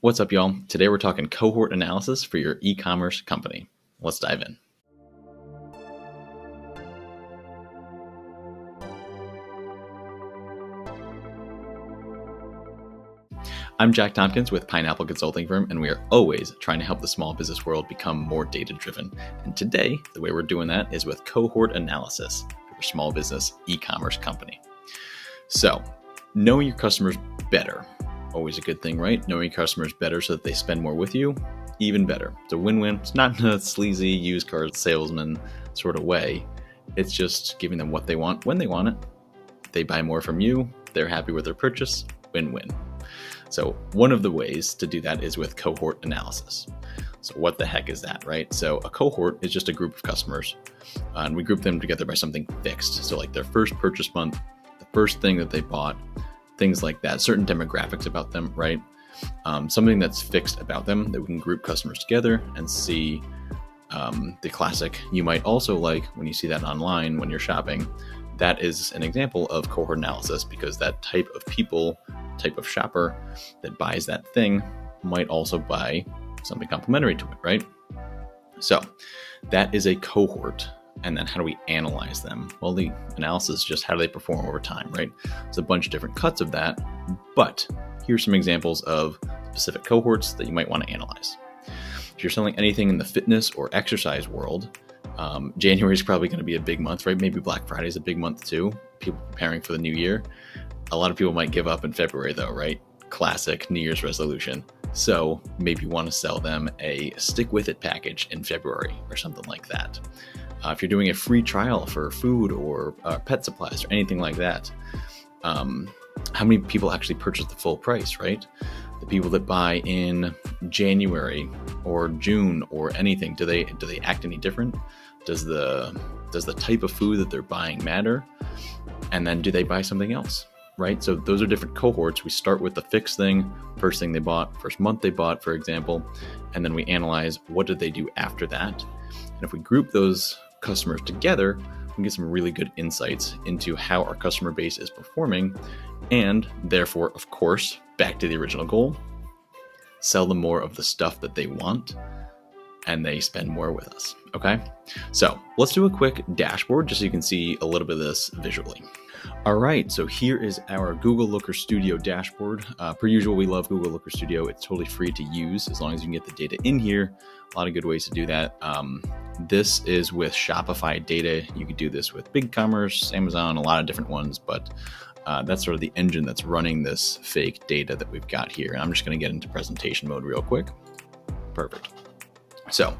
What's up, y'all? Today we're talking cohort analysis for your e-commerce company. Let's dive in. I'm Jack Tompkins with Pineapple Consulting Firm, and we are always trying to help the small business world become more data-driven. And today, the way we're doing that is with cohort analysis for your small business e-commerce company. So, knowing your customers better, always a good thing, right? Knowing your customers better so that they spend more with you, even better. It's a win-win. It's not in a sleazy used car salesman sort of way. It's just giving them what they want when they want it. They buy more from you. They're happy with their purchase. Win-win. So one of the ways to do that is with cohort analysis. So what the heck is that, right? So a cohort is just a group of customers, and we group them together by something fixed. So like their first purchase month, the first thing that they bought, things like that, certain demographics about them, right? Something that's fixed about them that we can group customers together and see the classic. You might also like when you see that online when you're shopping. That is an example of cohort analysis because that type of people, type of shopper that buys that thing might also buy something complementary to it, right? So that is a cohort. And then how do we analyze them? Well, the analysis is just how do they perform over time, right? There's a bunch of different cuts of that, but here's some examples of specific cohorts that you might want to analyze. If you're selling anything in the fitness or exercise world, January is probably going to be a big month, right? Maybe Black Friday is a big month too. People preparing for the new year. A lot of people might give up in February though, right? Classic New Year's resolution. So maybe you want to sell them a stick with it package in February or something like that. If you're doing a free trial for food or pet supplies or anything like that, how many people actually purchase the full price, right? The people that buy in January or June or anything, do they act any different? Does the type of food that they're buying matter? And then do they buy something else, right? So those are different cohorts. We start with the fixed thing, first thing they bought, first month they bought, for example, and then we analyze what did they do after that. And if we group those customers together, we can get some really good insights into how our customer base is performing, and therefore, of course, back to the original goal, sell them more of the stuff that they want and they spend more with us. Okay, so let's do a quick dashboard just so you can see a little bit of this visually. All right, so here is our Google Looker Studio dashboard. Per usual, we love Google Looker Studio. It's totally free to use as long as you can get the data in here. A lot of good ways to do that. This is with Shopify data. You could do this with BigCommerce, Amazon, a lot of different ones, but that's sort of the engine that's running this fake data that we've got here. And I'm just going to get into presentation mode real quick. Perfect. So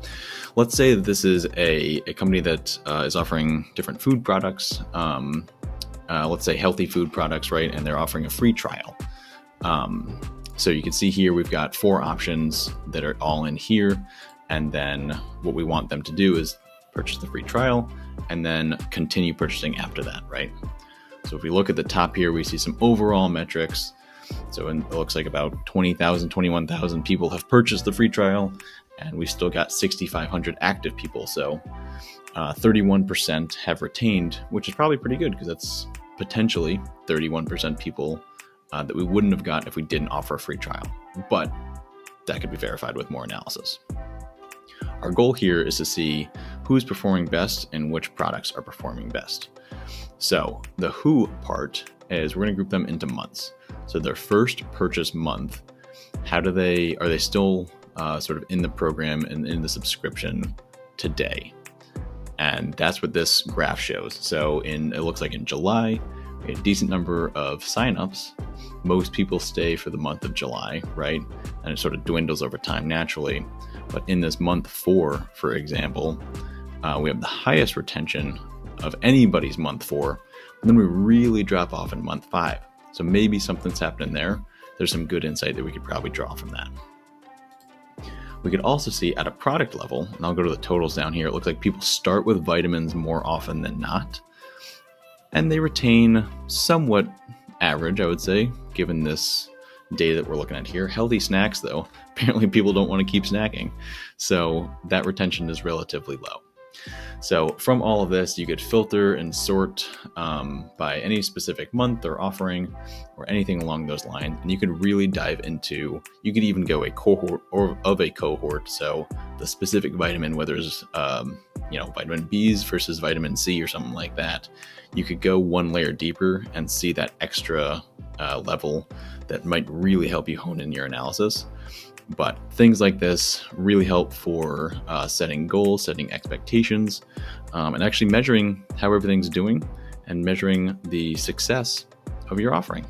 let's say that this is a company that is offering different food products. Let's say healthy food products, right? And they're offering a free trial. So you can see here, we've got 4 options that are all in here. And then what we want them to do is purchase the free trial and then continue purchasing after that, right? So if we look at the top here, we see some overall metrics. So it looks like about 20,000, 21,000 people have purchased the free trial, and we still got 6,500 active people. So 31% have retained, which is probably pretty good because that's potentially 31% people that we wouldn't have got if we didn't offer a free trial. But that could be verified with more analysis. Our goal here is to see who's performing best and which products are performing best. So the who part is we're going to group them into months. So their first purchase month, are they still sort of in the program and in the subscription today? And that's what this graph shows. So it looks like in July, we had a decent number of signups. Most people stay for the month of July, right? And it sort of dwindles over time naturally. But in this month 4, for example, we have the highest retention of anybody's month 4. And then we really drop off in month 5. So maybe something's happening there. There's some good insight that we could probably draw from that. We could also see at a product level, and I'll go to the totals down here, it looks like people start with vitamins more often than not. And they retain somewhat average, I would say, given this data that we're looking at here. Healthy snacks, though, apparently people don't want to keep snacking. So that retention is relatively low. So from all of this, you could filter and sort by any specific month or offering or anything along those lines. And you can really dive into, you could even go a cohort or of a cohort. So the specific vitamin, whether it's, vitamin B's versus vitamin C or something like that, you could go one layer deeper and see that extra level that might really help you hone in your analysis. But things like this really help for setting goals, setting expectations, and actually measuring how everything's doing and measuring the success of your offering.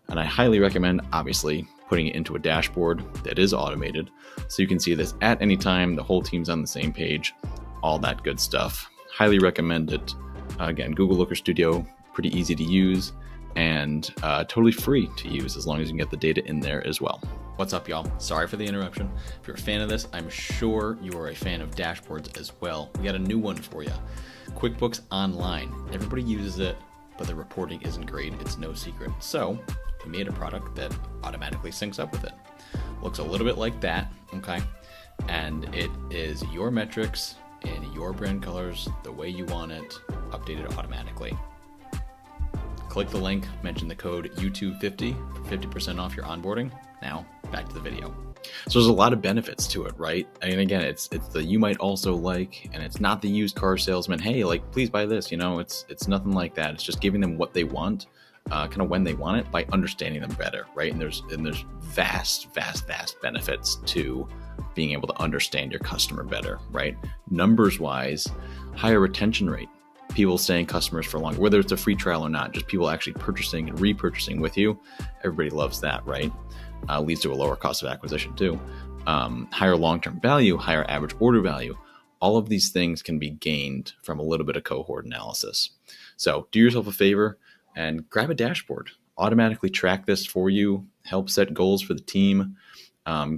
And I highly recommend, obviously, putting it into a dashboard that is automated so you can see this at any time. The whole team's on the same page, all that good stuff. Highly recommend it. Again, Google Looker Studio, pretty easy to use and totally free to use as long as you can get the data in there as well. What's up, y'all? Sorry for the interruption. If you're a fan of this, I'm sure you are a fan of dashboards as well. We got a new one for you. QuickBooks Online. Everybody uses it, but the reporting isn't great. It's no secret. So we made a product that automatically syncs up with it. Looks a little bit like that, okay? And it is your metrics in your brand colors, the way you want it, updated automatically. Click the link, mention the code YouTube50 for 50% off your onboarding. Now, back to the video. So there's a lot of benefits to it, right? And again, it's the you might also like, and it's not the used car salesman, hey, like, please buy this, it's nothing like that. It's just giving them what they want, kind of when they want it, by understanding them better, right? And there's vast benefits to being able to understand your customer better, right? Numbers wise, higher retention rate. People staying customers for longer, whether it's a free trial or not, just people actually purchasing and repurchasing with you. Everybody loves that, right? Leads to a lower cost of acquisition too. Higher long-term value, higher average order value. All of these things can be gained from a little bit of cohort analysis. So do yourself a favor and grab a dashboard. Automatically track this for you, help set goals for the team,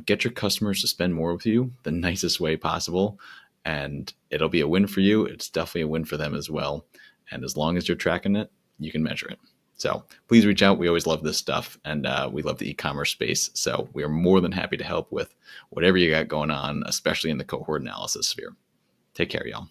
get your customers to spend more with you the nicest way possible. And it'll be a win for you. It's definitely a win for them as well. And as long as you're tracking it, you can measure it. So please reach out. We always love this stuff, and we love the e-commerce space. So we are more than happy to help with whatever you got going on, especially in the cohort analysis sphere. Take care, y'all.